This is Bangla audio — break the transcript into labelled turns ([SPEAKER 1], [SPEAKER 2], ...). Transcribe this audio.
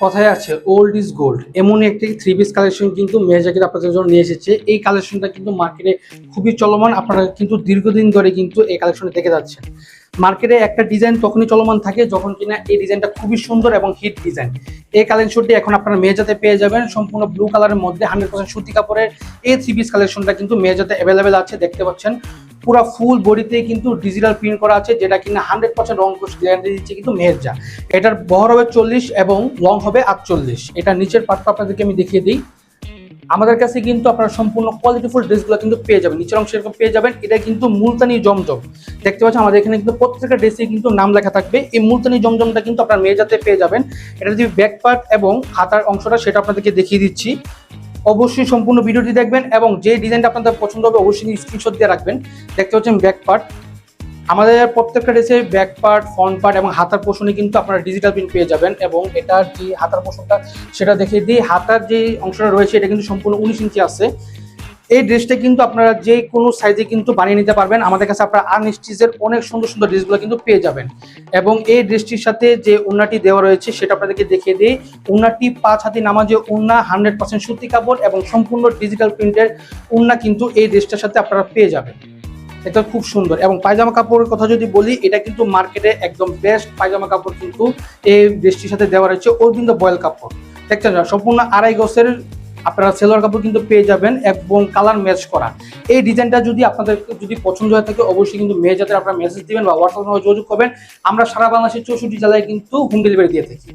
[SPEAKER 1] কথায় আছে ওল্ড ইজ গোল্ড। এমন একটি থ্রি পিস কালেকশন কিন্তু মেয়ে জ্যাকেট আপনাদের জন্য নিয়ে এসেছে। এই কালেকশনটা কিন্তু মার্কেটে খুবই চলমান, আপনারা কিন্তু দীর্ঘদিন ধরে কিন্তু এই কালেকশনে দেখে যাচ্ছেন। মার্কেটে একটা ডিজাইন তখনই চলমান থাকে যখন কিনা এই ডিজাইনটা খুবই সুন্দর এবং হিট ডিজাইন। এই কালেকশনটি এখন আপনারা মেয়েজাতে পেয়ে যাবেন সম্পূর্ণ ব্লু কালারের মধ্যে 100% সুতি কাপড়ের। এই থ্রি পিস কালেকশনটা কিন্তু মেয়েজাতে অ্যাভেলেবেল আছে, দেখতে পাচ্ছেন। পুরো ফুল বডিতে কিন্তু ডিজিটাল প্রিন্ট করা আছে, যেটা কিনা 100% রং কোশ গ্যারান্টি দিচ্ছে কিন্তু মেহেরজা। এটার বহর হবে 40 এবং লং হবে 48। এটা নিচের পার্টটা আপনাদেরকে আমি দেখিয়ে দিই। আমাদের কাছে কিন্তু আপনারা সম্পূর্ণ কোয়ালিটিফুল ড্রেসগুলো কিন্তু পেয়ে যাবেন, নিচের অংশ এরকম পেয়ে যাবেন। এটা কিন্তু মুলতানি জমজম, দেখতে পাচ্ছেন আমাদের এখানে কিন্তু প্রত্যেকটা ড্রেসে কিন্তু নাম লেখা থাকবে। এই মুলতানি জমজমটা কিন্তু আপনার মেয়েজাতে পেয়ে যাবেন। এটা যদি ব্যাক পার্ট এবং হাতার অংশটা সেটা আপনাদেরকে দেখিয়ে দিচ্ছি। অবশ্যই সম্পূর্ণ ভিডিওটি দেখবেন এবং যে ডিজাইনটা আপনাদের পছন্দ হবে অবশ্যই স্ক্রিনশট দিয়ে রাখবেন। দেখতে পাচ্ছেন ব্যাক পার্ট, আমাদের প্রত্যেকটা ড্রেসে ব্যাক পার্ট, ফ্রন্ট পার্ট এবং হাতার পোর্শনে কিন্তু আপনারা ডিজিটাল প্রিন্ট পেয়ে যাবেন। এবং এটার যে হাতার পোর্শনটা সেটা দেখিয়ে দিই। হাতার যে অংশটা রয়েছে এটা কিন্তু সম্পূর্ণ 19 ইঞ্চি আছে। এই ড্রেসটা কিন্তু আপনারা যে কোনো সাইজে কিন্তু বানিয়ে নিতে পারবেন। আমাদের কাছে আপনারা আনস্টিচের অনেক সুন্দর সুন্দর ড্রেসগুলো কিন্তু পেয়ে যাবেন। এবং এই ড্রেসটির সাথে যে ওড়নাটি দেওয়া রয়েছে সেটা আপনাদেরকে দেখিয়ে দিই। ওড়নাটি 5 হাতি নামাজে ওড়না, 100% সুতি কাপড় এবং সম্পূর্ণ ডিজিটাল প্রিন্টের ওড়না কিন্তু এই ড্রেসটার সাথে আপনারা পেয়ে যাবেন। এটা খুব সুন্দর। এবং পায়জামা কাপড়ের কথা যদি বলি, এটা কিন্তু মার্কেটে একদম বেস্ট পায়জামা কাপড় কিন্তু এই ড্রেসটির সাথে দেওয়া রয়েছে। ও কিন্তু বয়েল কাপড়, দেখছেন না, সম্পূর্ণ আড়াই গজের আপনারা সেলোয়ার কাপড় কিন্তু পেয়ে যাবেন এবং কালার ম্যাচ করা। এই ডিজাইনটা যদি আপনাদের যদি পছন্দ হয়ে থাকে অবশ্যই কিন্তু মেয়েজাতে আপনারা মেসেজ দিবেন বা হোয়াটসঅ্যাপে যোগাযোগ করবেন। আমরা সারা বাংলাদেশের 64 জেলায় কিন্তু হোম ডেলিভারি দিয়ে থাকি।